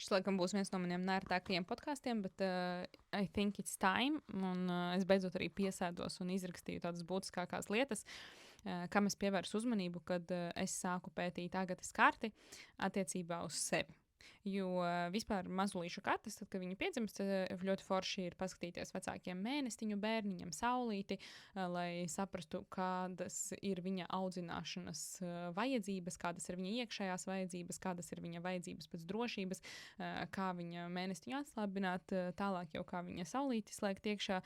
Šis, laikam, būs viens no maniem nērtākajiem podkāstiem, bet I think it's time. Un es beidzot arī piesēdos un izrakstīju tādas būtiskākās lietas, kam es pievērsu uzmanību, kad es sāku pētīt Agatas karti attiecībā uz sevi. Jo vispār mazulīšu kartes, tad, kad viņi piedzimst, ļoti forši ir paskatīties vecākiem mēnestiņu bērniņam, saulīti, lai saprastu, kādas ir viņa audzināšanas vajadzības, kādas ir viņa iekšējās vajadzības, kādas ir viņa vajadzības pēc drošības, kā viņa mēnestiņu atslābināt, tālāk jau kā viņa saulīti slēgt iekšā.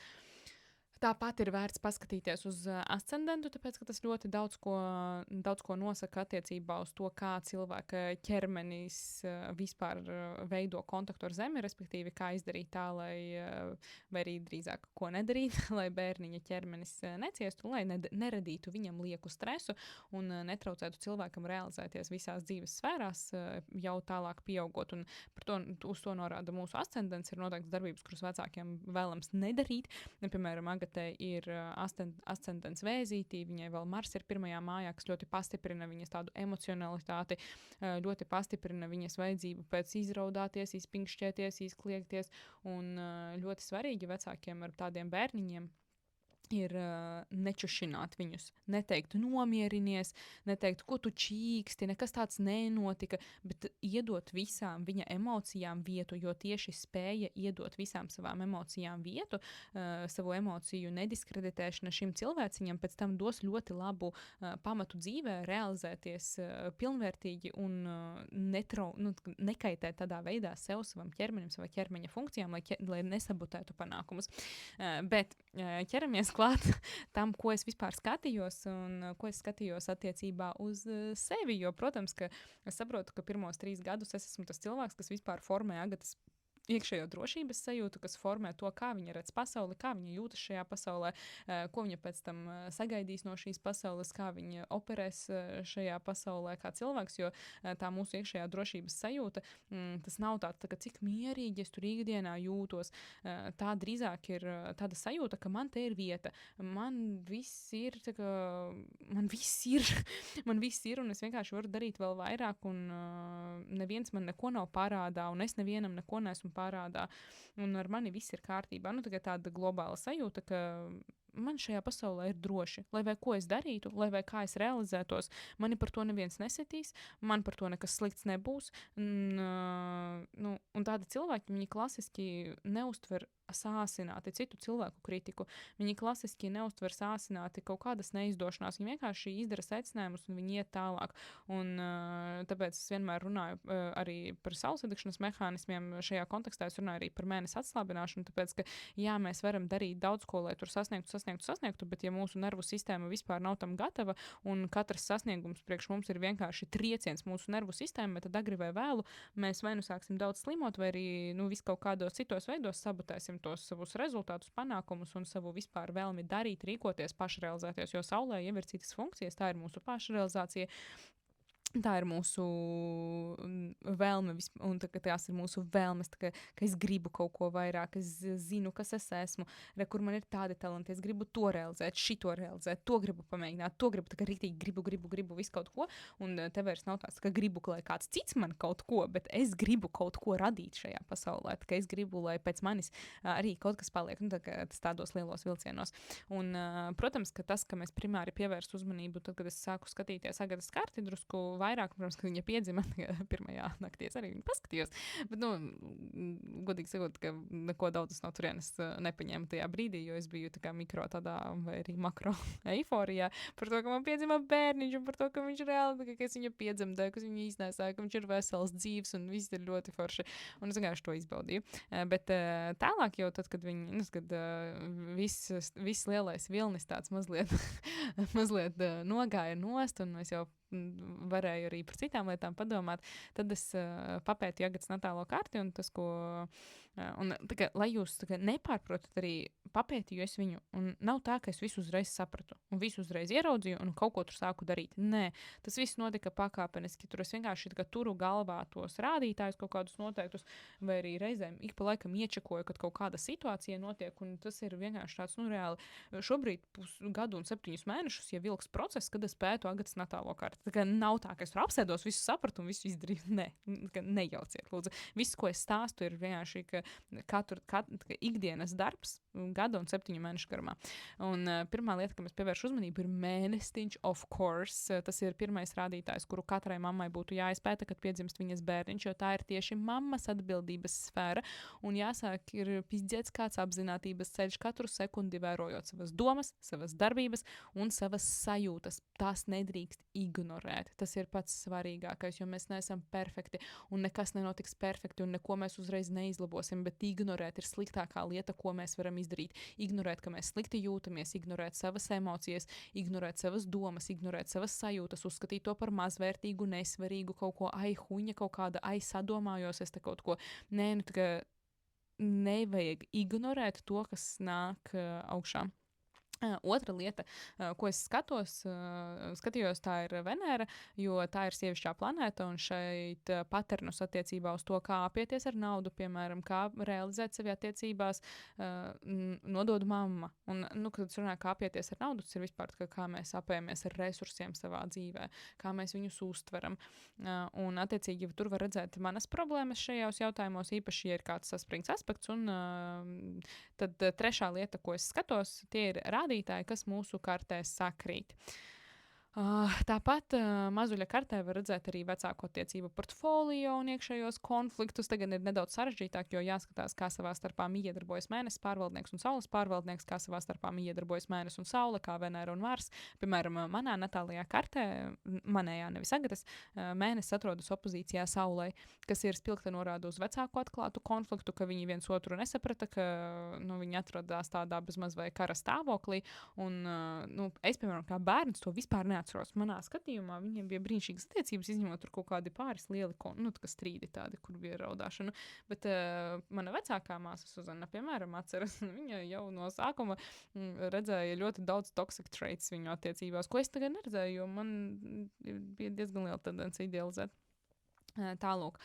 Tāpat ir vērts paskatīties uz ascendentu, tāpēc, ka tas ļoti daudz ko nosaka attiecībā uz to, kā cilvēka ķermenis vispār veido kontaktu ar Zemi, respektīvi, kā izdarīt tā, vai arī drīzāk, ko nedarīt, lai bērniņa ķermenis neciestu, lai neradītu viņam lieku stresu un netraucētu cilvēkam realizēties visās dzīves sfērās, jau tālāk pieaugot. Un uz to norāda mūsu ascendents, ir noteikts darbības, kuras vecākiem vēlams nedarīt. Piemēram, Agatai ir ascendents Vēzītī, viņai vēl Mars ir pirmajā mājā, kas ļoti pastiprina viņas tādu emocionalitāti, ļoti pastiprina viņas vajadzību pēc izraudāties, izpinkšķēties, izkliegties, un ļoti svarīgi vecākiem ar tādiem bērniņiem ir nečušināt viņus, neteikt nomierinies, neteikt, ko tu čīksti, nekas tāds nenotika, bet iedot visām viņa emocijām vietu, jo tieši spēja iedot visām savām emocijām vietu, savu emociju nediskreditēšana šim cilvēciņam pēc tam dos ļoti labu pamatu dzīvē, realizēties pilnvērtīgi un nekaitēt tādā veidā sev, savam ķermenim, savai ķermeņa funkcijām, lai nesabotētu panākumus. Bet ķeramies klāt tam, ko es vispār skatījos un ko es skatījos attiecībā uz sevi, jo, protams, ka es saprotu, ka pirmos 3 gadus es esmu tas cilvēks, kas vispār formē Agatas iekšējo drošības sajūtu, kas formē to, kā viņa redz pasauli, kā viņa jūtas šajā pasaulē, ko viņa pēc tam sagaidīs no šīs pasaules, kā viņa operēs šajā pasaulē kā cilvēks, jo tā mūsu iekšējā drošības sajūta, tas nav tā, ka cik mierīgi es tur ikdienā jūtos, tā drīzāk ir tāda sajūta, ka man te ir vieta, man viss ir, man viss ir, un es vienkārši varu darīt vēl vairāk, un neviens man neko nav parādā, un es nevienam neko neesmu parādā, un ar mani viss ir kārtībā. Tāda globāla sajūta, ka man šajā pasaulē ir droši. Lai vai ko es darītu, lai vai kā es realizētos, mani par to neviens nesitīs, man par to nekas slikts nebūs. Un tādi cilvēki, viņi klasiski neuztver sāsināti citu cilvēku kritiku. Viņi klasiski neuztver sāsināti kaut kādas neizdošanās. Viņi vienkārši izdara secinājumus un viņi iet tālāk. Un tāpēc es vienmēr runāju arī par saulsadegšanas mehānismiem. Šajā kontekstā es runāju arī par mēnesi atslābināšanu, tāpēc, ka jā, mēs varam darīt daudz ko, lai tur sasniegtu, bet ja mūsu nervu sistēma vispār nav tam gatava un katrs sasniegums priekš mums ir vienkārši trieciens mūsu nervu sistēmai, tad agri vai vēlu mēs vai nu sāksim daudz slimot, vai arī vis kaut kādos citos veidos sabotēsim tos savus rezultātus, panākumus un savu vispār vēlmi darīt, rīkoties, pašrealizēties, jo saulē jau ir citas funkcijas, tā ir mūsu pašrealizācija. Tā ir mūsu vēlme, un tās ir mūsu vēlmes, ka es gribu kaut ko vairāk, es zinu, kas es esmu, kur man ir tādi talanti, es gribu to realizēt, šito realizēt, to gribu pamēģināt, to gribu, tā kā rītīgi gribu visu kaut ko, un te vairs nav tāds, ka gribu, lai kāds cits man kaut ko, bet es gribu kaut ko radīt šajā pasaulē, tā kā es gribu, lai pēc manis arī kaut kas paliek, tas tādos lielos vilcienos. Un, protams, ka tas, ka mēs primāri pievērst uzmanību, tad, kad es sāku skatīties Agatas karti drusku vairāk, protams, ka viņa piedzima pirmajā naktī. Es arī viņu paskatījos. Bet, godīgi sakot, ka neko daudz no turienes nepaņēmu tajā brīdī, jo es biju tā kā mikro tādā vai arī makro eiforijā par to, ka man piedzima bērniņš un par to, ka viņš reāli, ka es viņu piedzemdēju, ka es viņu iznēsāju, ka viņš ir vesels, dzīves un viss ir ļoti forši. Un es vienkārši to izbaudīju. Bet tālāk jau tad, kad viss lielais vilnis tāds mazliet nogāja nost un es jau varēju arī par citām lietām padomāt, tad es papētīju Agatas natālo karti un tas, lai jūs nepārprotat arī papētīju es viņu, un nav tā, ka es visu uzreiz sapratu, un visu uzreiz ieraudzīju, un kaut ko tur sāku darīt. Nē, tas viss notika pakāpeniski, tur es vienkārši turu galvā tos rādītājus kaut kādus noteiktus, vai arī reizēm ik pa laikam iečekoju, kad kaut kāda situācija notiek, un tas ir vienkārši tāds, reāli, šobrīd 1 gadu un 7 mēnešus, ja vilks process, kad es pētu Agatas natālo karti. Tā kā nav tā, ka es tur apsēdos, visu sapratu un visu izdarīju. Nē, nejauciet, lūdzu. Viss, ko es stāstu, ir vienkārši katru ikdienas darbs, gada un 7 mēnešu garumā. Un pirmā lieta, kam es pievēršu uzmanību, ir mēnestiņš, of course. Tas ir pirmais rādītājs, kuru katrai mammai būtu jāizpēta, kad piedzimst viņas bērniņš, jo tā ir tieši mammas atbildības sfēra. Un jāsāk ir pizdzēts kāds apzinātības ceļš katru sekundi vērojot savas domas, savas darbības un savas sajūtas. Tās nedrīkst ignorēt. Tas ir pats svarīgākais, jo mēs neesam perfekti un nekas nenotiks perfekti un neko mēs uzreiz neizlabosim, bet ignorēt ir sliktākā lieta, ko mēs varam izdarīt. Ignorēt, ka mēs slikti jūtamies, ignorēt savas emocijas, ignorēt savas domas, ignorēt savas sajūtas, uzskatīt to par mazvērtīgu, nesvarīgu kaut ko, huņa kaut kāda, sadomājos es te kaut ko. Nē, nu tā kā nevajag ignorēt to, kas nāk augšā. Otra lieta, ko es skatījos, tā ir Venēra, jo tā ir sievišķā planēta, un šeit paternus attiecībā uz to, kā apieties ar naudu, piemēram, kā realizēt sevi attiecībās, nodod mamma. Un, kad es runāju, kā apieties ar naudu, tas ir vispār, kā mēs apējamies ar resursiem savā dzīvē, kā mēs viņus uztveram. Un, attiecīgi, tur var redzēt manas problēmas šajos jautājumos, īpaši, ja ir kāds saspringts aspekts, un tad trešā lieta, ko es skatos, tie ir rādītāji, kas mūsu kartē sakrīt. Tāpat mazuļa kartē var redzēt arī vecāko attiecību portfolio un iekšējos konfliktus. Tagad ir nedaudz sarežģītāk, jo jāskatās, kā savā starpā iedarbojas Mēnesis pārvaldnieks un Saules pārvaldnieks, kā savā starpā iedarbojas Mēnesis un Saule, kā Venēra un Mars. Piemēram, manā natālajā kartē, manējā nevis Agatas, Mēnesis atrodas opozīcijā Saulei, kas ir spilgta norāda uz vecāku atklātu konfliktu, ka viņi viens otru nesaprata, ka viņi atrodās tādā bezmaz vai kara stāvoklī. Un, es, piemēram, kā bērns to vispār neatceros. Manā skatījumā viņiem bija brīnišķīgas attiecības, izņemot tur kaut kādi pāris lieli strīdi tādi, kur bija raudāšana. Bet mana vecākā māsa Suzana, piemēram, atceras, viņa jau no sākuma redzēja ļoti daudz toxic traits viņu attiecībās, ko es tagad neredzēju, jo man bija diezgan liela tendence idealizēt. Tālūk.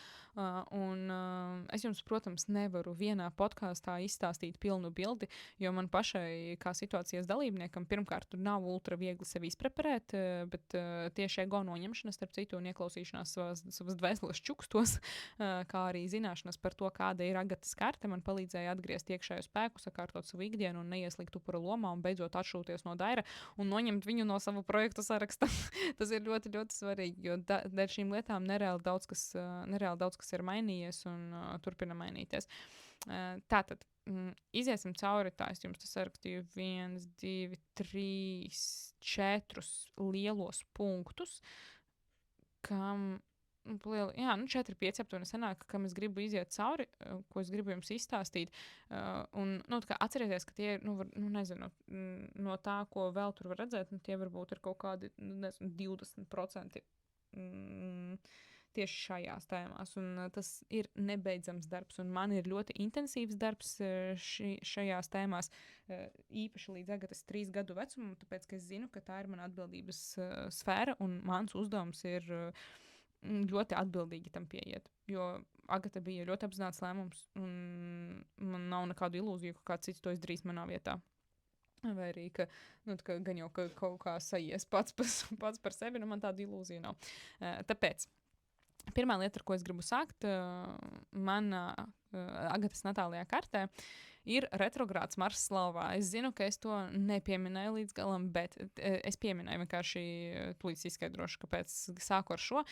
Es jums, protams, nevaru vienā podkāstā izstāstīt pilnu bildi, jo man pašai, kā situācijas dalībniekam, pirmkārt, nav ultra viegli sevi izpreparēt, bet tieši ego noņemšana, starp citu, un ieklausīšanās savas dvēseles čukstos, kā arī zināšanas par to, kāda ir Agatas karte, man palīdzēja atgriezt iekšējo spēku, sakārtot savu ikdienu un neieslīgt upura lomā un beidzot atšūties no daira un noņemt viņu no savu projektu saraksta. Tas ir ļoti, ļoti svarīgi, jo dēļ šīm lietām nereāli daudz, kas ir mainījies un turpina mainīties. Tātad, iziesim cauri, tā es jums tas sarakstīju 1, 2, 3, 4 lielos punktus, kam, 4, 5 aptuveni sanāk, kam es gribu iziet cauri, ko es gribu jums izstāstīt. Un, atcerieties, ka tie ir, nezinu, no tā, ko vēl tur var redzēt, tie varbūt ir kaut kādi, 20%. Tieši šajās tēmās, un tas ir nebeidzams darbs, un man ir ļoti intensīvs darbs šajās tēmās, īpaši līdz Agatas 3 gadu vecumam, tāpēc, ka es zinu, ka tā ir mana atbildības sfēra, un mans uzdevums ir ļoti atbildīgi tam pieiet, jo Agata bija ļoti apzināts lēmums, un man nav nekādu ilūziju, ka kāds cits to izdarīs manā vietā. Vai arī, ka gan jau kaut kā sajies pats par sevi, man tāda ilūzija nav. Tāpēc pirmā lieta, ar ko es gribu sākt, manā Agatas natālajā kartē, ir retrogrāds Mars Slauvā. Es zinu, ka es to nepieminēju līdz galam, bet es pieminēju vienkārši tūlīt izskaidrošu, kāpēc sāku ar šo.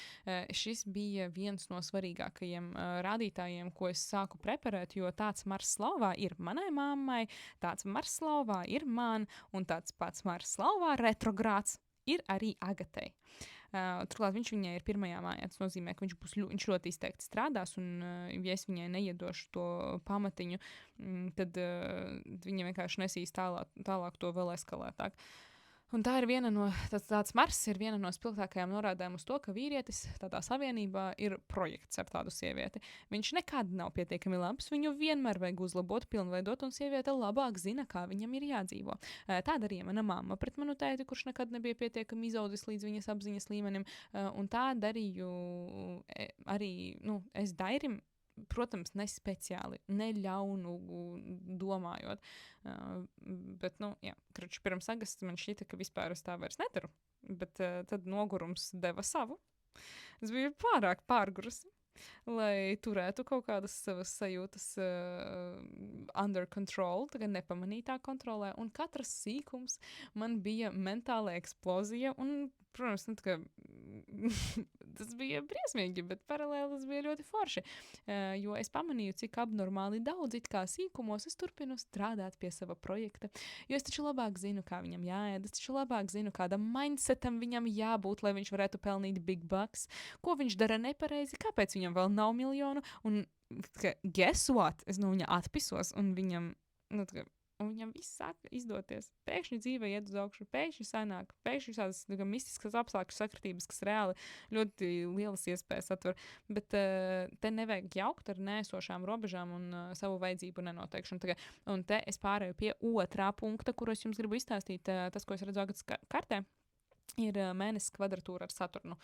Šis bija viens no svarīgākajiem rādītājiem, ko es sāku preparēt, jo tāds Mars Slauvā ir manai mammai, tāds Mars Slauvā ir man, un tāds pats Mars Slauvā retrogrāds ir arī Agatai. Turklāt viņš viņai ir pirmajā mājā. Tas nozīmē, ka viņš ļoti izteikti strādās, un ja es viņai neiedošu to pamatiņu, tad viņa vienkārši nesīs tālāk to vēl eskalētāk. Un tā ir tāds Mars ir viena no spilgtākajām norādēm uz to, ka vīrietis tādā savienībā ir projekts ar tādu sievieti. Viņš nekad nav pietiekami labs, viņu vienmēr vajag uzlabot, pilnveidot, un sieviete labāk zina, kā viņam ir jādzīvo. Tā darīja mana mamma pret manu tēti, kurš nekad nebija pietiekami izaudzis līdz viņas apziņas līmenim, un tā darīju arī, es Dairim, protams, ne speciāli, ne ļaunu domājot. Bet, pirms Agastas man šķita, ka vispār es tā vairs nedaru. bet tad nogurums deva savu. Es biju pārāk pārgurusi, lai turētu kaut kādas savas sajūtas under control, tagad nepamanītā kontrolē, un katrs sīkums man bija mentāla eksplozija, un, protams, nu, tas bija briesmīgi, bet paralēli tas bija ļoti forši, jo es pamanīju, cik abnormāli daudz it kā sīkumos es turpinu strādāt pie sava projekta, jo es taču labāk zinu, kā viņam jāēd, es taču labāk zinu, kādam mindsetam viņam jābūt, lai viņš varētu pelnīt big bucks, ko viņš dara nepareizi, kāpēc viņam vēl nav miljonu, un guess what? Es no viņa atpisos, un viņam, un viņam viss sāk izdoties. Pēkšņi dzīve iet uz augšu, pēkšņi sanāk, pēkšņi šādas mistiskas apstākļu sakritības, kas reāli ļoti lielas iespējas atver. Bet te nevajag jaukt ar nēsošām robežām un savu vajadzību nenoteikšanu. Un te es pārēju pie otrā punkta, kuru es jums gribu izstāstīt, tas, ko es redzu Agatas kartē. Ir mēnesis kvadratūra ar Saturnu.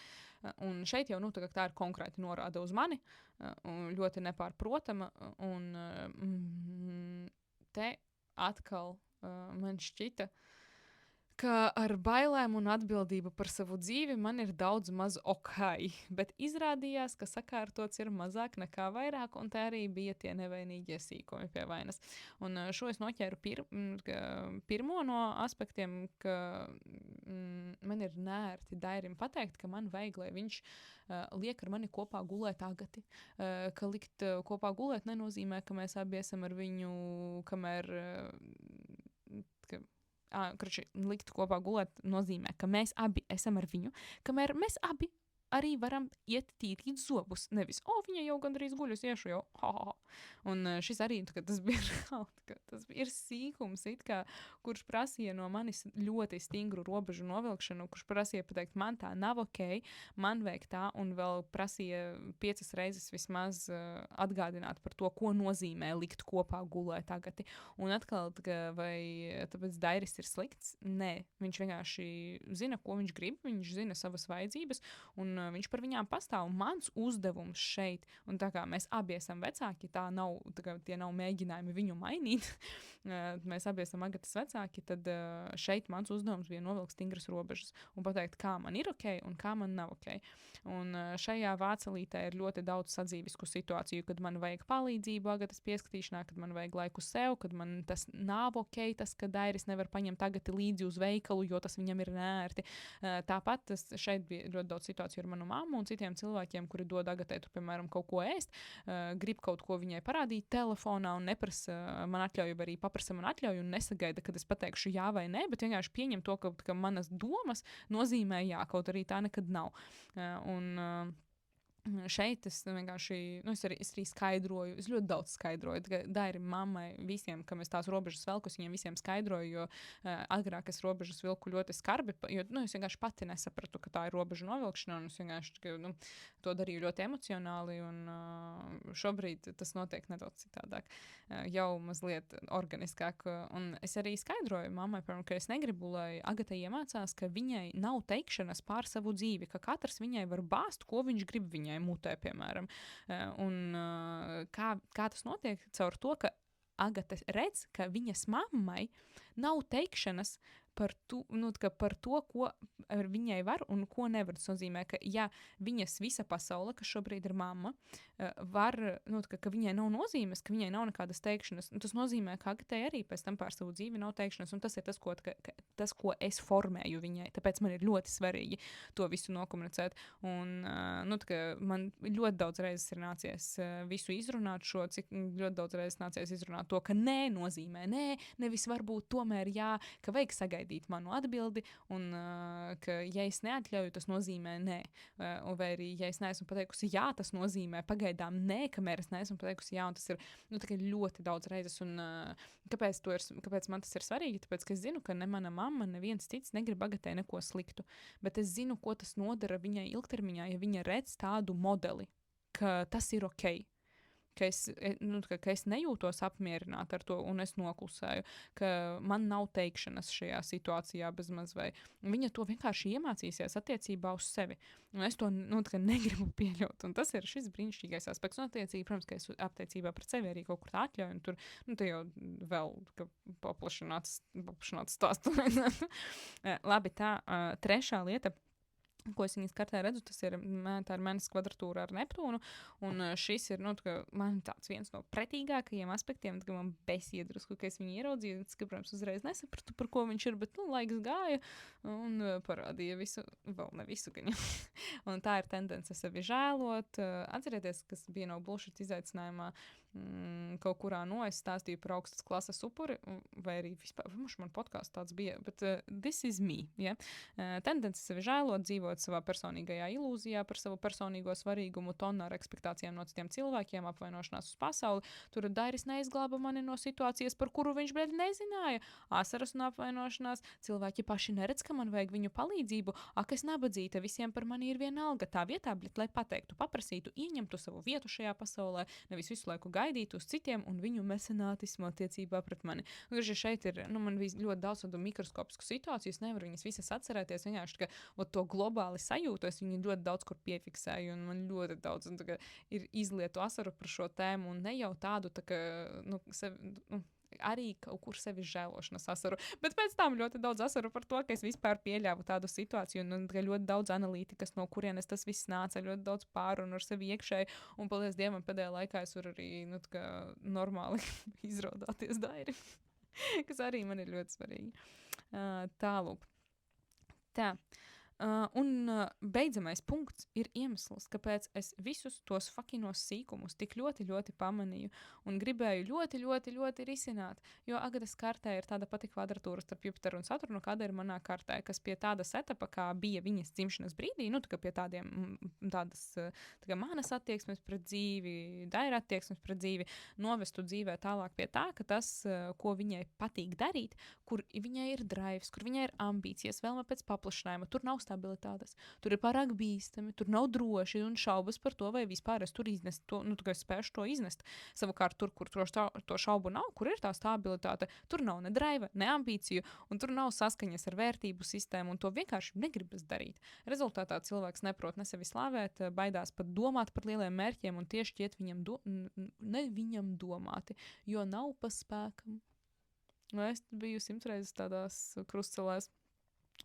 Un šeit jau tā ir konkrēti norāda uz mani, ļoti nepārprotama. Un te atkal man šķita, ka ar bailēm un atbildību par savu dzīvi man ir daudz maz ok, bet izrādījās, ka sakārtots ir mazāk nekā vairāk, un te arī bija tie nevainīgie sīkumi pie vainas. Un šo es noķēru pirmo no aspektiem, ka man ir nērti Dairim pateikt, ka man vajag, lai viņš liek ar mani kopā gulēt Agati. Ka likt kopā gulēt nenozīmē, ka mēs abi esam ar viņu, kamēr... likt kopā gulēt nozīmē, ka mēs abi esam ar viņu, kamēr mēs abi arī varam iet tīrīt zobus. Nevis, viņa jau gandrīz guļus iešu jau. Un šis arī, tas bija tas ir sīkums, kurš prasīja no manis ļoti stingru robežu novilkšanu, kurš prasīja pateikt, man tā nav ok, man vajag tā, un vēl prasīja 5 reizes vismaz atgādināt par to, ko nozīmē likt kopā gulēt Agati. Un atkal, vai tāpēc Dairis ir slikts? Nē, viņš vienkārši zina, ko viņš grib, viņš zina savas vajadzības, un viņš par viņām pastāv. Mans uzdevums šeit, un tā kā mēs abi esam vecāki, tie nav mēģinājumi viņu mainīt, mēs abi esam Agatas vecāki, tad šeit mans uzdevums bija novilkt stingras robežas un pateikt, kā man ir ok un kā man nav ok. Un šajā vācelītē ir ļoti daudz sadzīvisku situāciju, kad man vajag palīdzību Agatas pieskatīšanā, kad man vajag laiku sev, kad man tas nav ok, tas, ka Dairis nevar paņemt Agati līdzi uz veikalu, jo tas viņam ir nērti. Tāpat šeit bija ļoti daudz situāciju ar manu mammu un citiem cilvēkiem, kuri dod Agatai, piemēram, kaut ko ēst, grib kaut ko viņai parādīt telefonā un neprasa man atļauju, arī paprasa man atļauju un nesagaida, kad es pateikšu jā vai nē, bet vienkārši pieņem to, ka manas domas nozīmē jā, kaut arī tā nekad nav. Šeit es vienkārši, es arī skaidroju, es ļoti daudz skaidroju, Dairim, mammai, visiem, kam es tās robežas velku, es viņiem visiem skaidroju, jo agrāk es robežas vilku ļoti skarbi, jo, es vienkārši pati nesapratu, ka tā ir robežu novilkšana, un es vienkārši, to darīju ļoti emocionāli, un šobrīd tas notiek nedaudz citādāk, jau mazliet organiskāk, un es arī skaidroju mammai, ka es negribu, lai Agata iemācās, ka viņai nav teikšanas pār savu dzīvi, ka katrs viņai var bāzt, ko viņš grib viņai mutē, piemēram. Un kā tas notiek caur to, ka Agata redz, ka viņas mammai nav teikšanas par to, ko ar viņai var un ko nevar. Tas nozīmē, ka ja viņas visa pasaule, kas šobrīd ir mamma, var, ka viņai nav nozīmes, ka viņai nav nekādas teikšanas, tas nozīmē, ka Agatai arī pēc tam pār savu dzīvi nav teikšanas, un tas ir tas, ko es formēju viņai. Tāpēc man ir ļoti svarīgi to visu nokomunicēt. Un, man ļoti daudz reizes ir nācies visu izrunāt cik ļoti daudz reizes nācies izrunāt to, ka nē nozīmē nē, nevis varbūt tomēr jā, ka vajag sagaidīt manu atbildi, un ka, ja es neatļauju, tas nozīmē nē. Vai arī, ja es neesmu pateikusi jā, tas nozīmē pagaidām nē, kamēr es neesmu pateikusi jā, un tas ir ļoti daudz reizes. Un kāpēc man tas ir svarīgi? Tāpēc, ka es zinu, ka ne mana mamma, neviens cits negrib Agatai neko sliktu, bet es zinu, ko tas nodara viņai ilgtermiņā, ja viņa redz tādu modeli, ka tas ir ok. ka es nejūtos apmierināta ar to, un es noklusēju, ka man nav teikšanas šajā situācijā bezmaz vai. Viņa to vienkārši iemācīsies attiecībā uz sevi. Un es to negribu pieļaut. Un tas ir šis brīnišķīgais aspekts. Un attiecīgi, protams, ka es attiecībā pret sevi arī kaut kur tā atļauju. Un tur te jau vēl paplašināts stāstu. Labi, tā trešā lieta. Ko es viņas kartē redzu, tas ir Mēnesis kvadratūra ar Neptūnu. Un šis ir man tāds viens no pretīgākajiem aspektiem, kad man besīja drusku, ka es viņu ieraudzīju. Es, protams, uzreiz nesapratu, par ko viņš ir, bet laiks gāja un parādīja visu, vēl ne visu. Un tā ir tendence sevi žēlot. Atcerieties, kas bija no bullshit izaicinājumā. Kaut kurā es stāstīju par augstas klases upuri, vai arī vispār, man podkāsts tāds bija, bet this is me, ja? Tendence sevi žēlot, dzīvot savā personīgajā ilūzijā par savu personīgo svarīgumu, tonu ar ekspektācijām no citiem cilvēkiem, apvainošanās uz pasauli. Tur Dairis neizglāba mani no situācijas, par kuru viņš nezināja. Asaras un apvainošanās. Cilvēki paši neredz, ka man vajag viņu palīdzību. Ak, es nabadzīta, visiem par mani ir vienalga. Tā vietā, lai pateiktu, paprasītu, ieņemtu savu vietu šajā pasaulē, nevis visu laiku gaidīt uz citiem un viņu mecenātismu attiecībā pret mani. Un, šeit ir, man ļoti daudz tādu mikroskopisku situāciju, es nevaru viņas visas atcerēties, vienkārši, ka to globāli sajūtu, es viņu ļoti daudz kur piefiksēju, un man ļoti daudz ir izlietu asaru par šo tēmu, un ne jau tādu, arī kaut kur sevi žēlošanas asaru, bet pēc tam ļoti daudz asaru par to, ka es vispār pieļāvu tādu situāciju, un ļoti daudz analītikas, no kurienes tas viss nāca, ļoti daudz pārunu ar sevi iekšēji, un paldies Dievam, pēdējā laikā es varu arī normāli izraudāties Dairi, kas arī man ir ļoti svarīgi. Tālūk. Tā. Beidzamais punkts ir iemesls, kāpēc es visus tos fakinos sīkumus tik ļoti, ļoti pamanīju un gribēju ļoti, ļoti, ļoti risināt, jo Agatas kartē ir tāda pati kvadratūra starp Jupiteru un Saturnu, kāda ir manā kartē, kas pie tādas etapa, kā bija viņas dzimšanas brīdī, pie tādas manas attieksmes pret dzīvi, Daira attieksmes pret dzīvi, novestu dzīvē tālāk pie tā, ka tas, ko viņai patīk darīt, kur viņai ir drives, kur viņai ir ambīcijas, vēlme pēc paplašinājuma, tur nav stabilitātes, tur ir pārāk bīstami, tur nav droši un šaubas par to, vai vispār es tur iznestu to, es spēšu to iznest. Savukārt tur, kur to šaubu nav, kur ir tā stabilitāte, tur nav ne drive, ne ambīciju, un tur nav saskaņas ar vērtību sistēmu, un to vienkārši negribas darīt. Rezultātā cilvēks neprot ne sevi slavēt, baidās pat domāt par lieliem mērķiem, un tieši šķiet ne viņam domāti, jo nav pa spēkam. Es biju 100 reizes tādās krustcelēs.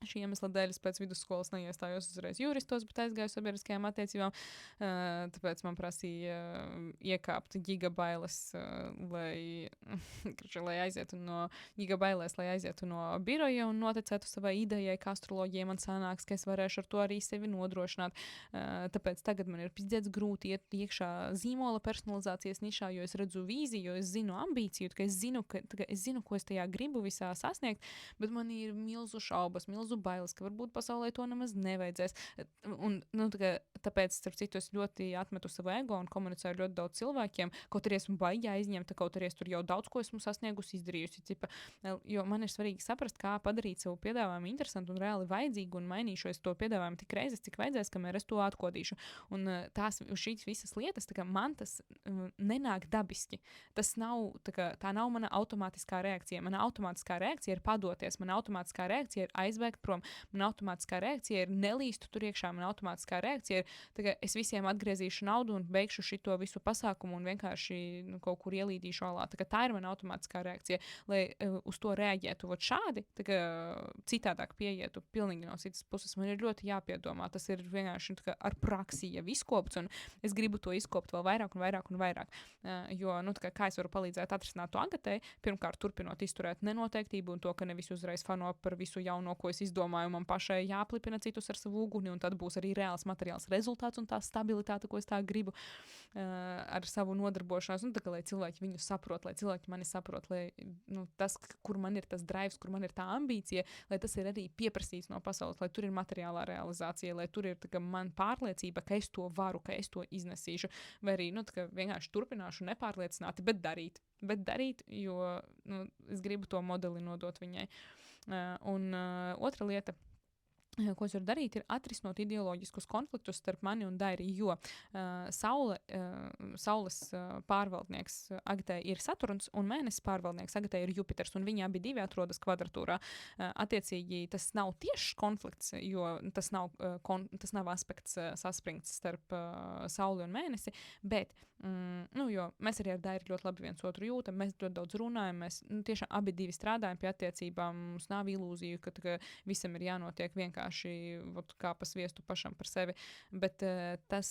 Šī iemesla dēļ es pēc vidusskolas neiestājos uzreiz juristos, bet aizgāju sabiedriskajām attiecībām. Tāpēc man prasīja iekāpt gigabailes, lai aizietu no gigabailēs, lai aizietu no biroja un noticētu savai idejai, ka astroloģija man sanāks, ka es varēšu ar to arī sevi nodrošināt. Tāpēc tagad man ir pizdēts grūti iet iekšā zīmola personalizācijas nišā, jo es redzu vīziju, jo es zinu ambīciju, ka es zinu, ko es tajā gribu visā sasniegt, bet man ir milzu šaubas, milzu bailes, ka varbūt pasaulē to nemaz nevajadzēs. Un, tāpēc, starp citu, es ļoti atmetu savu ego un komunicēju ļoti daudz cilvēkiem, kaut arī esmu baigā izņemta, kaut arī es tur jau daudz ko esmu sasniegusi, izdarījusi. Jo man ir svarīgi saprast, kā padarīt savu piedāvājumu interesantu un reāli vajadzīgu un mainīšu es to piedāvājumu tik reizes, cik vajadzēs, kamēr es to atkodīšu. Un šīs visas lietas, man tas nenāk dabiski. Tas nav, tā nav mana automātiskā reakcija. Mana automātiskā reakcija ir padoties, mana automātiskā reakcija ir aizvērt prom. Man automātiskā reakcija ir nelīst tur iekšā, man automātiskā reakcija ir, es visiem atgriezīšu naudu un beigšu šito visu pasākumu un vienkārši kaut kur ielīdīšu alā. Tā ir mana automātiskā reakcija, lai uz to reaģētu šādi, citādāk pieietu pilnīgi no citas puses. Man ir ļoti jāpiedomā, tas ir vienkārši ar praksi jau izkopts, un es gribu to izkopt vēl vairāk un vairāk un vairāk. Jo, kā es varu palīdzēt atrisināt to Agatai, pirmkārt turpinot izturēt nenoteiktību un to, ka nevis uzreiz fano par visu jauno, ko es izdomāju, man pašai jāaplipina citus ar savu uguni, un tad būs arī reāls materiāls rezultāts un tā stabilitāte, ko es tā gribu ar savu nodarbošanos, un lai cilvēki viņu saprot, lai cilvēki mani saprot, lai tas, kur man ir tas drives, kur man ir tā ambīcija, lai tas ir arī pieprasīts no pasaules, lai tur ir materiālā realizācija, lai tur ir man pārliecība, ka es to varu, ka es to iznesīšu, vai arī vienkārši turpināšu nepārliecināti, bet darīt, jo es gribu to modeli nodot viņai. Un otra lieta, Ko es varu darīt, ir atrisināt ideoloģiskus konfliktus starp mani un Dairiju, jo Saules pārvaldnieks Agatē ir Saturns, un Mēnesis pārvaldnieks Agatē ir Jupiters, un viņi abi divi atrodas kvadratūrā. Attiecīgi, tas nav tiešs konflikts, jo tas nav aspekts saspringts starp Sauli un Mēnesi, bet jo mēs arī ar Dairu ļoti labi viens otru jūtam, mēs ļoti daudz runājam, mēs tiešām abi divi strādājam pie attiecībām, mums nav ilūziju, ka visam ir jānotiek vienkārši kā pa sviestu pašam par sevi, bet tas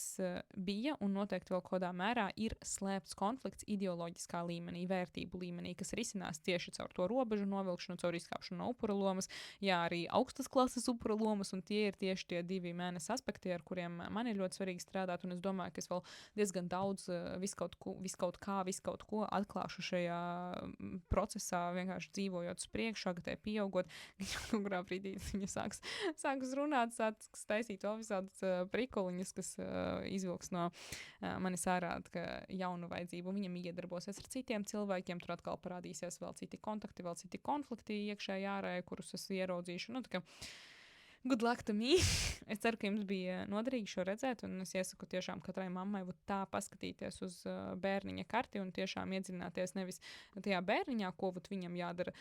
bija un noteikti vēl kādā mērā ir slēpts konflikts ideoloģiskā līmenī, vērtību līmenī, kas risinās tieši caur to robežu novilkšanu, caur izkāpšanu no upura lomas, jā, arī augstas klases upura lomas, un tie ir tieši tie divi Mēnesi aspekti, ar kuriem man ir ļoti svarīgi strādāt, un es domāju, ka es vēl diezgan daudz viskaut ko atklāšu šajā procesā, vienkārši dzīvojot uz priekšu, Agatē pieaugot, kurā brīdī viņa sāks runāt, sāks taisīt vēl visādas prikuliņas, kas izvilks no manis ārā jaunu vajadzību. Viņam iedarbosies ar citiem cilvēkiem, tur atkal parādīsies vēl citi kontakti, vēl citi konflikti iekšēji ārēji, kurus es ieraudzīšu. Good luck to me. Es ceru, ka jums bija noderīgi šo redzēt, un es iesaku tiešām katrai mammai tā paskatīties uz bērniņa karti un tiešām iedziļināties nevis tajā bērniņā, ko viņam jādara,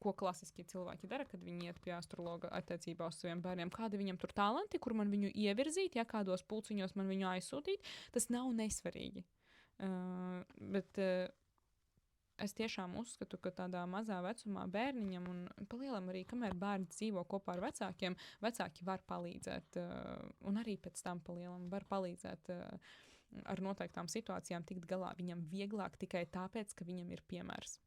ko klasiski cilvēki dara, kad viņi iet pie astrologa attiecībā uz saviem bērniem, kādi viņam tur talanti, kur man viņu ievirzīt, ja kādos pulciņos man viņu aizsūtīt, tas nav nesvarīgi. Bet es tiešām uzskatu, ka tādā mazā vecumā bērniņam un palielam arī, kamēr bērni dzīvo kopā ar vecākiem, vecāki var palīdzēt, un arī pēc tam palielam var palīdzēt ar noteiktām situācijām tikt galā viņam vieglāk tikai tāpēc, ka viņam ir piemērs.